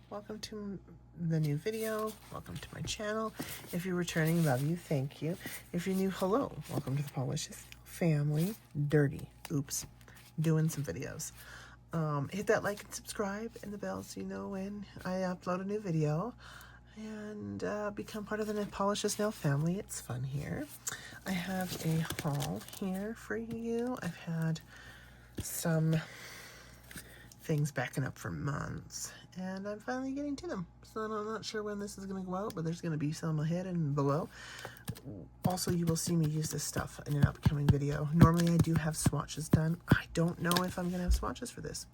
welcome to the new video. Welcome to my channel. If you're returning, love you, thank you. If you're new, hello. Welcome to the Polishcious family. Dirty. Oops. Doing some videos. Hit that like and subscribe and the bell so you know when I upload a new video. And become part of the Polishciousnails family. It's fun here. I have a haul here for you. I've had some things backing up for months, and I'm finally getting to them. So I'm not sure when this is going to go out, but there's going to be some ahead and below. Also, you will see me use this stuff in an upcoming video. Normally, I do have swatches done. I don't know if I'm going to have swatches for this.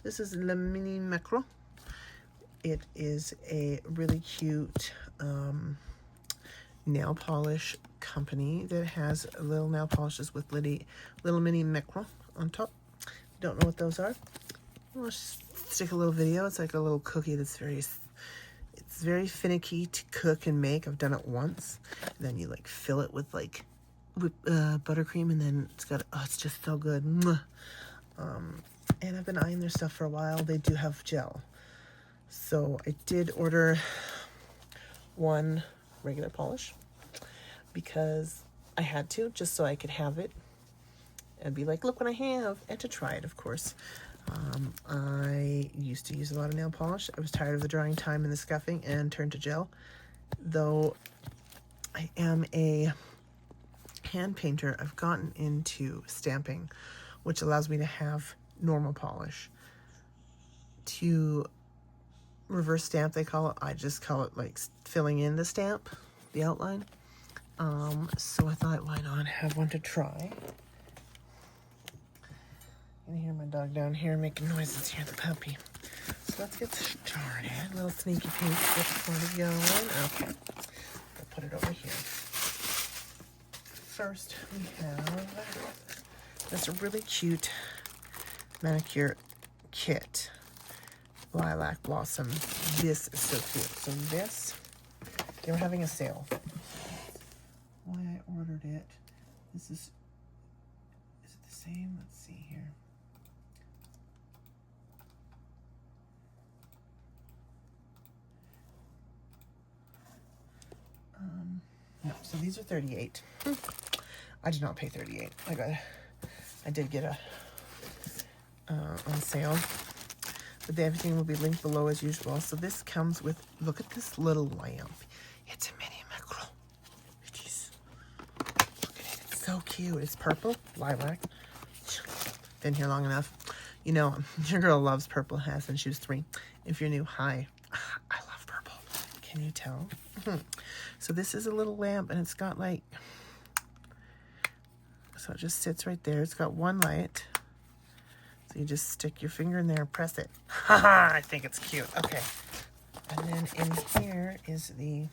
This is the Mini Macaron. It is a really cute nail polish company that has little nail polishes with little Mini Macaron on top. Don't know what those are. I'll just stick a little video. It's like a little cookie that's it's very finicky to cook and make. I've done it once. And then you like fill it with like buttercream, and then it's just so good. And I've been eyeing their stuff for a while. They do have gel. So I did order one regular polish because I had to, just so I could have it and be like, look what I have, and to try it, of course. I used to use a lot of nail polish. I was tired of the drying time and the scuffing and turned to gel. Though I am a hand painter, I've gotten into stamping, which allows me to have normal polish. To reverse stamp, they call it. I just call it like filling in the stamp, the outline. So I thought, why not have one to try? You can hear my dog down here making noises here, the puppy. So let's get started. A little sneaky peek, get the party going. Okay, I'll put it over here. First, we have this really cute manicure kit. Lilac Blossom. This is so cute. So this, they were having a sale. Why I ordered it. This is it the same? Let's see here. No, so these are 38. I did not pay 38. I did get a on sale. But everything will be linked below as usual. So this comes with, look at this little lamp. It's a Mini Macaron. Look at it. It's so cute. It's purple, lilac. Been here long enough. You know, your girl loves purple, has since she was 3. If you're new, hi. I love purple. Can you tell? So this is a little lamp, and it's got like, so it just sits right there. It's got one light. So you just stick your finger in there and press it. Haha, I think it's cute. Okay. And then in here is the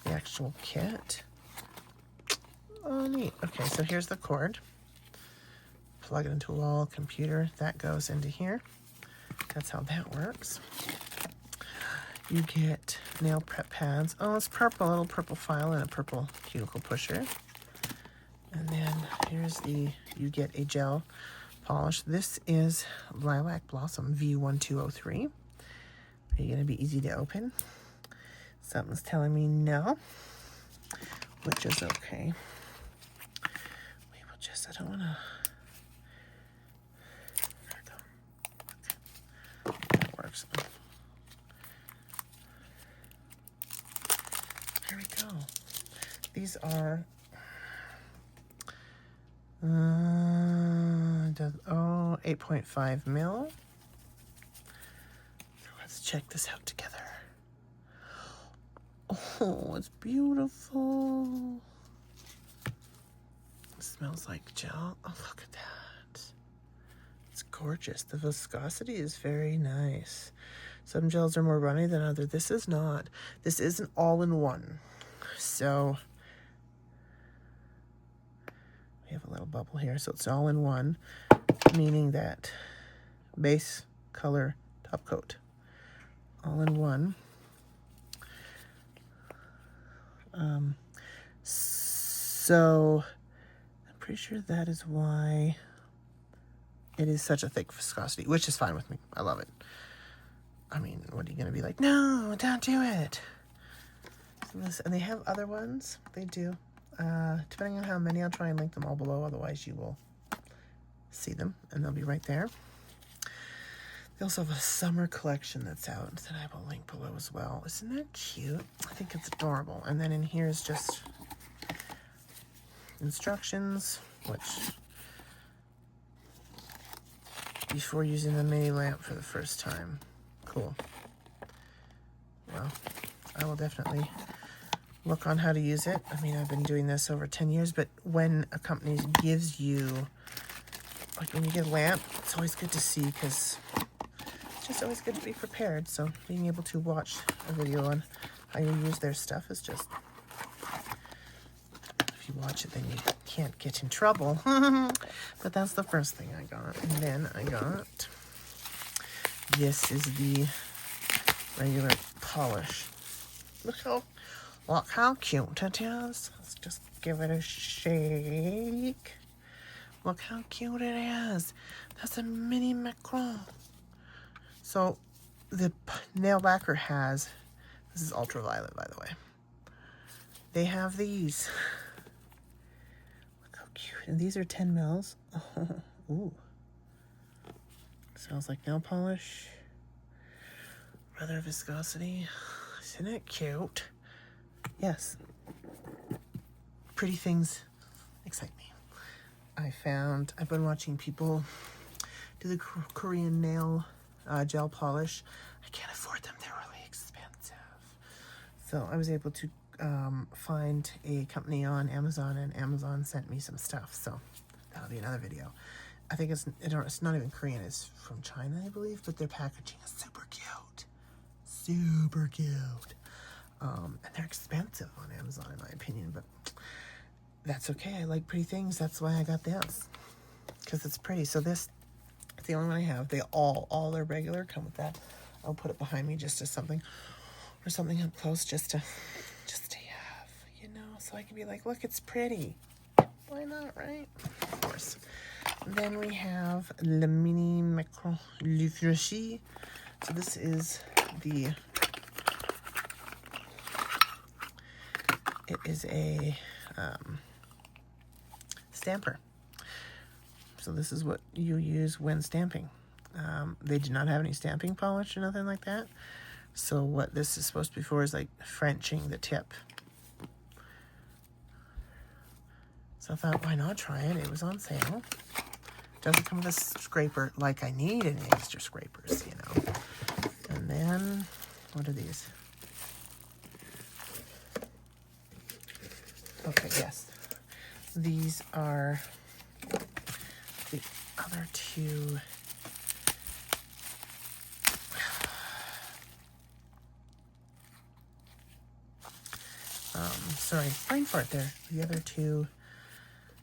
actual kit. Oh, neat. Okay, so here's the cord. Plug it into a wall, computer. That goes into here. That's how that works. You get nail prep pads. Oh, it's purple. A little purple file and a purple cuticle pusher. And then here's you get a gel polish. This is Lilac Blossom V1203. Are you going to be easy to open? Something's telling me no, which is okay. We will just, I don't want to. There we go. That works. There we go. These are 8.5 mil. Let's check this out together. Oh, it's beautiful. It smells like gel. Oh, look at that. It's gorgeous. The viscosity is very nice. Some gels are more runny than others. This is not. This is an all-in-one. So we have a little bubble here. So it's all in one, meaning that base, color, top coat, all in one. So I'm pretty sure that is why it is such a thick viscosity, which is fine with me. I love it. I mean, what are you going to be like? No, don't do it. So this, and they have other ones. They do. Depending on how many, I'll try and link them all below. Otherwise, you will see them, and they'll be right there. They also have a summer collection that's out that I will link below as well. Isn't that cute? I think it's adorable. And then in here is just instructions, which before using the mini lamp for the first time. Cool. Well, I will definitely look on how to use it. I mean, I've been doing this over 10 years, but when a company gives you, like when you get a lamp, it's always good to see, because it's just always good to be prepared. So being able to watch a video on how you use their stuff is just, if you watch it, then you can't get in trouble. But that's the first thing I got. And then I got, this is the regular polish. Look how cute it is. Let's just give it a shake. Look how cute it is. That's a Mini Macaron. So the nail lacquer has, this is ultraviolet, by the way. They have these. Look how cute. And these are 10 mils. Oh, ooh. Smells like nail polish. Rather viscosity. Isn't it cute? Yes. Pretty things excite me. I've been watching people do the Korean nail gel polish. I can't afford them. They're really expensive. So I was able to find a company on Amazon, and Amazon sent me some stuff. So that'll be another video. I think it's not even Korean. It's from China, I believe, but their packaging is super cute. Super cute. And they're expensive on Amazon, in my opinion, but that's okay. I like pretty things. That's why I got this, because it's pretty. So this is the only one I have. They all their regular come with that. I'll put it behind me just as something, or something up close, just to have, you know, so I can be like, look, it's pretty. Why not, right? Of course. Then we have the Mini Macaron Vettsy. So this is the, it is a stamper. So this is what you use when stamping. They do not have any stamping polish or nothing like that. So what this is supposed to be for is like Frenching the tip. So I thought, why not try it? It was on sale. Doesn't come with a scraper, like I need any extra scrapers, you know. And then, what are these? Okay, yes. These are the other two. Sorry, brain fart there. The other two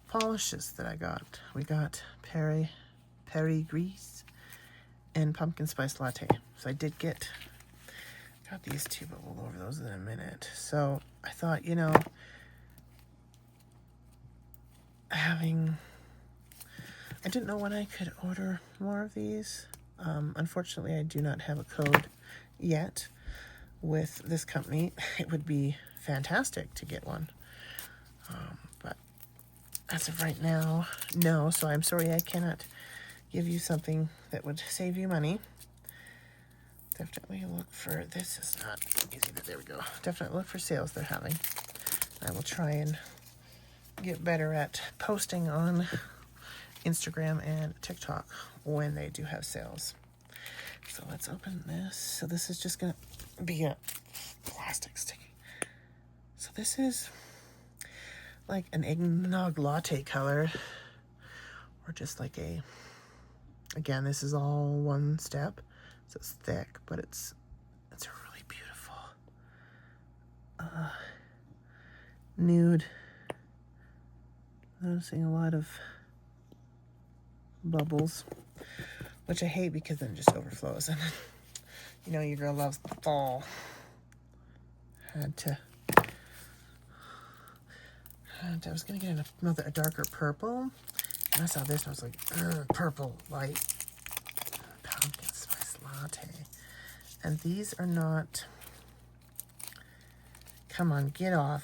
polishes that I got. We got Peri Gris and Pumpkin Spice Latte. So I did got these two, but we'll go over those in a minute. So I thought, you know, I didn't know when I could order more of these. Unfortunately, I do not have a code yet with this company. It would be fantastic to get one. But as of right now, no. So I'm sorry I cannot give you something that would save you money. Definitely look for, this is not easy, but there we go. Definitely look for sales they're having. I will try and get better at posting on Instagram and TikTok when they do have sales. So let's open this. So this is just gonna be a plastic sticky. So this is like an eggnog latte color, or just like a, again, this is all one step, so it's thick, but it's really beautiful. Nude. Noticing a lot of bubbles, which I hate because then it just overflows. And you know your girl loves the fall. I was gonna get a darker purple, I saw this and I was like, ugh, purple light. Pumpkin spice latte. And these are not... Come on, get off.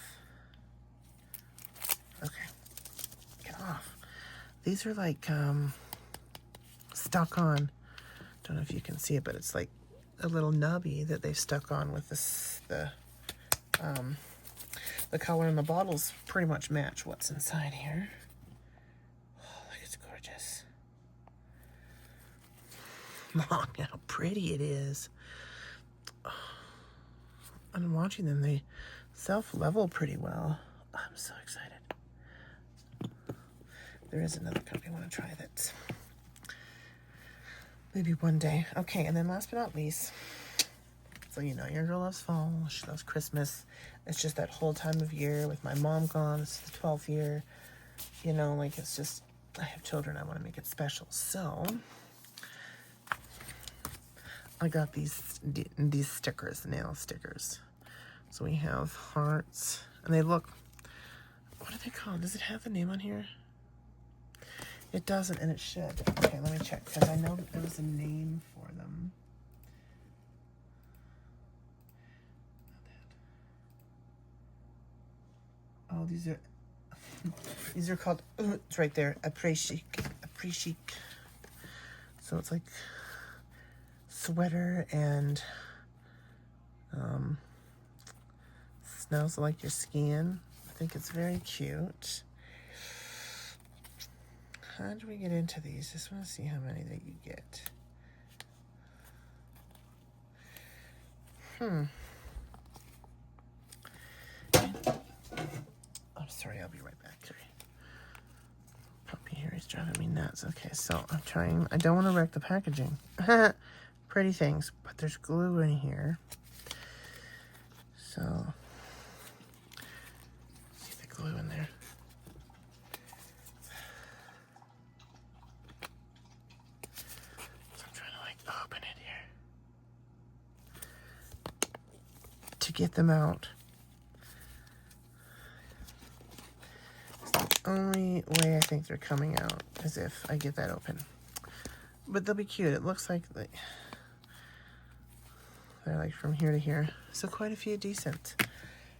Okay. Get off. These are like stuck on. Don't know if you can see it, but it's like a little nubby that they've stuck on with this, the color in the bottles pretty much match what's inside here. Oh, look, it's gorgeous. Look how pretty it is. Oh, I'm watching them. They self-level pretty well. I'm so excited. There is another company I want to try that. Maybe one day. Okay, and then last but not least, so you know, your girl loves fall. She loves Christmas. It's just that whole time of year with my mom gone. This is the 12th year. You know, like it's just, I have children. I want to make it special. So, I got these stickers, nail stickers. So we have hearts. And they look, what are they called? Does it have the name on here? It doesn't, and it should. Okay, let me check, because I know that there was a name for them. Oh, these are called, it's right there, Aprés Chic. Aprés Chic. So it's like sweater and smells like your skin. I think it's very cute. How do we get into these? Just want to see how many that you get. I'm sorry, I'll be right back. Puppy here is driving me nuts. Okay, so I'm trying. I don't want to wreck the packaging. Pretty things, but there's glue in here. So, see the glue in there. Open it here to get them out. The only way I think they're coming out is if I get that open, but they'll be cute. It looks like they're like from here to here, so quite a few decent.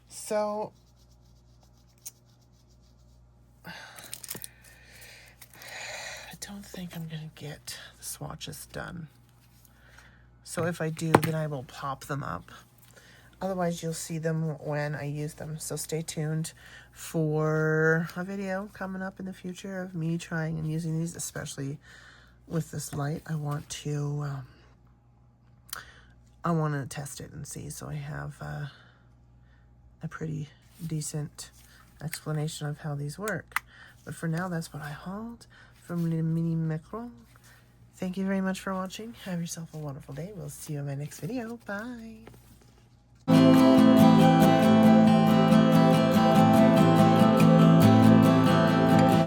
So I don't think I'm gonna get the swatches done. So if I do, then I will pop them up. Otherwise, you'll see them when I use them. So stay tuned for a video coming up in the future of me trying and using these, especially with this light. I want to test it and see. So I have a pretty decent explanation of how these work. But for now, that's what I hauled from Mini Macaron. Thank you very much for watching. Have yourself a wonderful day. We'll see you in my next video. Bye.